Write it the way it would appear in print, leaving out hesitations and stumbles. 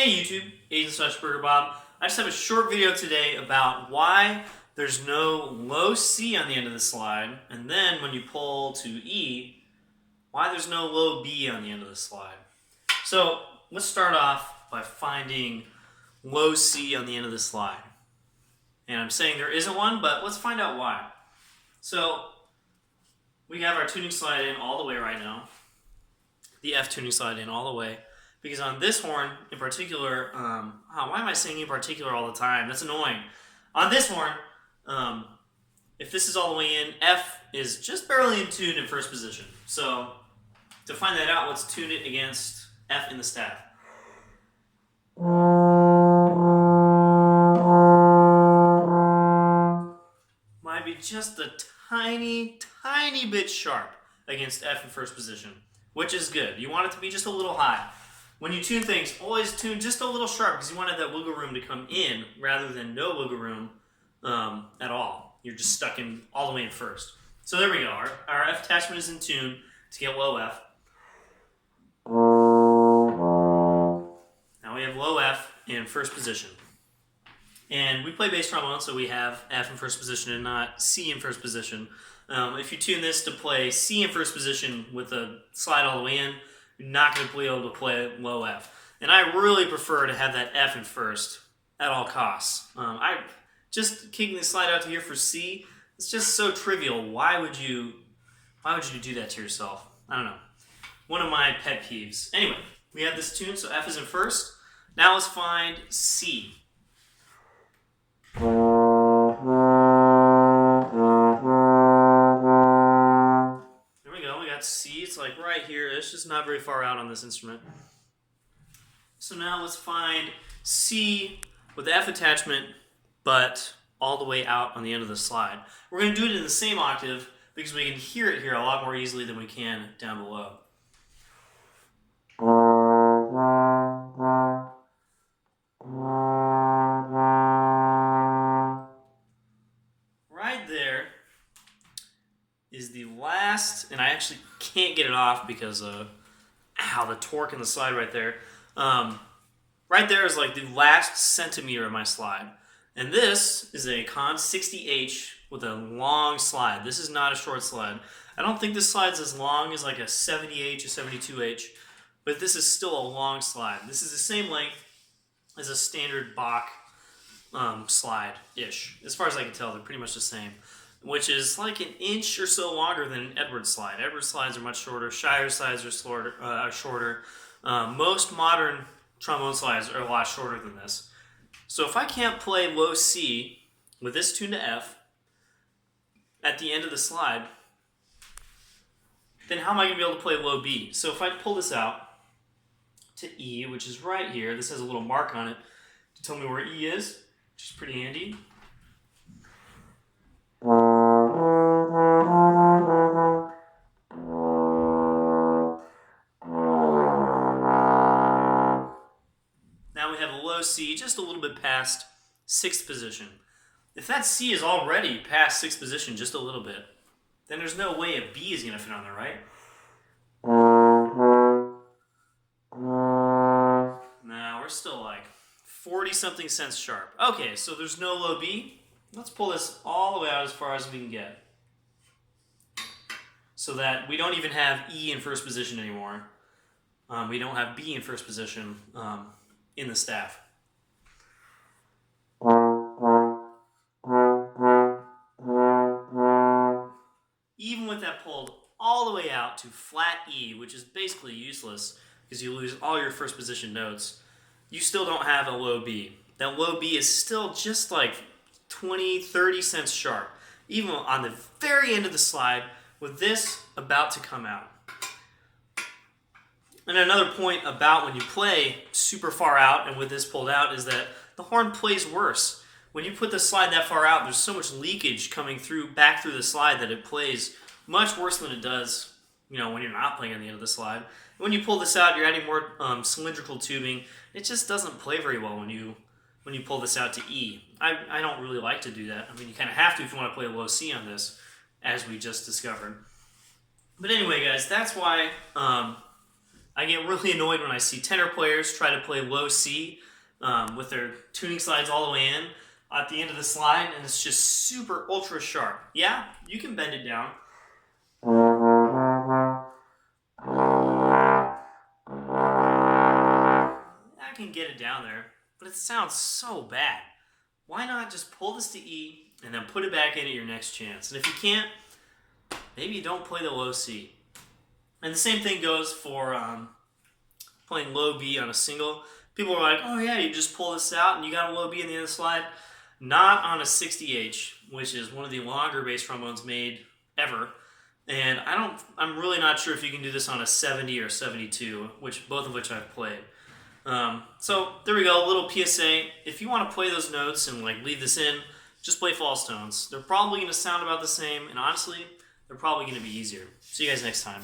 Hey YouTube, Agent/Burger Bob. I just have a short video today about why there's no low C on the end of the slide, and then when you pull to E, why there's no low B on the end of the slide. So let's start off by finding low C on the end of the slide. And I'm saying there isn't one, but let's find out why. So we have our tuning slide in all the way right now, the F tuning slide in all the way. Because on this horn in particular, why am I saying in particular all the time? That's annoying. On this horn, if this is all the way in, F is just barely in tune in first position. So to find that out, let's tune it against F in the staff. Might be just a tiny bit sharp against F in first position, which is good. You want it to be just a little high. When you tune things, always tune just a little sharp because you want that wiggle room to come in rather than no wiggle room at all. You're just stuck in all the way in first. So there we go. Our F attachment is in tune to get low F. Now we have low F in first position. And we play bass trombone, so we have F in first position and not C in first position. If you tune this to play C in first position with a slide all the way in, you're not going to be able to play low F. And I really prefer to have that F in first at all costs. I just kicking the slide out to here for C, it's just so trivial. Why would you do that to yourself? I don't know. One of my pet peeves. Anyway, we have this tune, so F is in first. Now let's find C. C, it's like right here. It's just not very far out on this instrument. So now let's find C with the F attachment, but all the way out on the end of the slide. We're going to do it in the same octave because we can hear it here a lot more easily than we can down below. Right there is the last, and I actually can't get it off because of the torque in the slide right there. Right there is like the last centimeter of my slide. And this is a Conn 60H with a long slide. This is not a short slide. I don't think this slide's as long as like a 70H or 72H, but this is still a long slide. This is the same length as a standard Bach slide-ish. As far as I can tell, they're pretty much the same, which is like an inch or so longer than an Edwards slide. Edwards slides are much shorter. Shire slides are shorter. Most modern trombone slides are a lot shorter than this. So if I can't play low C with this tuned to F at the end of the slide, then how am I going to be able to play low B? So if I pull this out to E, which is right here, this has a little mark on it to tell me where E is, which is pretty handy. Now we have a low C just a little bit past 6th position. If that C is already past 6th position just a little bit, then there's no way a B is going to fit on there, right? Now we're still like 40-something cents sharp. Okay, so there's no low B. Let's pull this all the way out as far as we can get, so that we don't even have E in first position anymore. We don't have B in first position in the staff. Even with that pulled all the way out to flat E, which is basically useless because you lose all your first position notes, you still don't have a low B. That low B is still just like 20-30 cents sharp, even on the very end of the slide with this about to come out. And another point about when you play super far out and with this pulled out is that the horn plays worse. When you put the slide that far out, there's so much leakage coming back through the slide that it plays much worse than it does, when you're not playing on the end of the slide. When you pull this out, you're adding more cylindrical tubing. It just doesn't play very well when you pull this out to E. I don't really like to do that. I mean, you kind of have to if you want to play a low C on this, as we just discovered. But anyway, guys, that's why I get really annoyed when I see tenor players try to play low C with their tuning slides all the way in at the end of the slide, and it's just super ultra sharp. Yeah, you can bend it down. I can get it down there, but it sounds so bad. Why not just pull this to E and then put it back in at your next chance? And if you can't, maybe you don't play the low C. And the same thing goes for playing low B on a single. People are like, oh yeah, you just pull this out and you got a low B in the end of the slide. Not on a 60H, which is one of the longer bass trombones made ever. And I'm really not sure if you can do this on a 70 or 72, both of which I've played. So there we go, a little PSA. If you want to play those notes and like leave this in, just play false tones. They're probably going to sound about the same, and honestly, they're probably going to be easier. See you guys next time.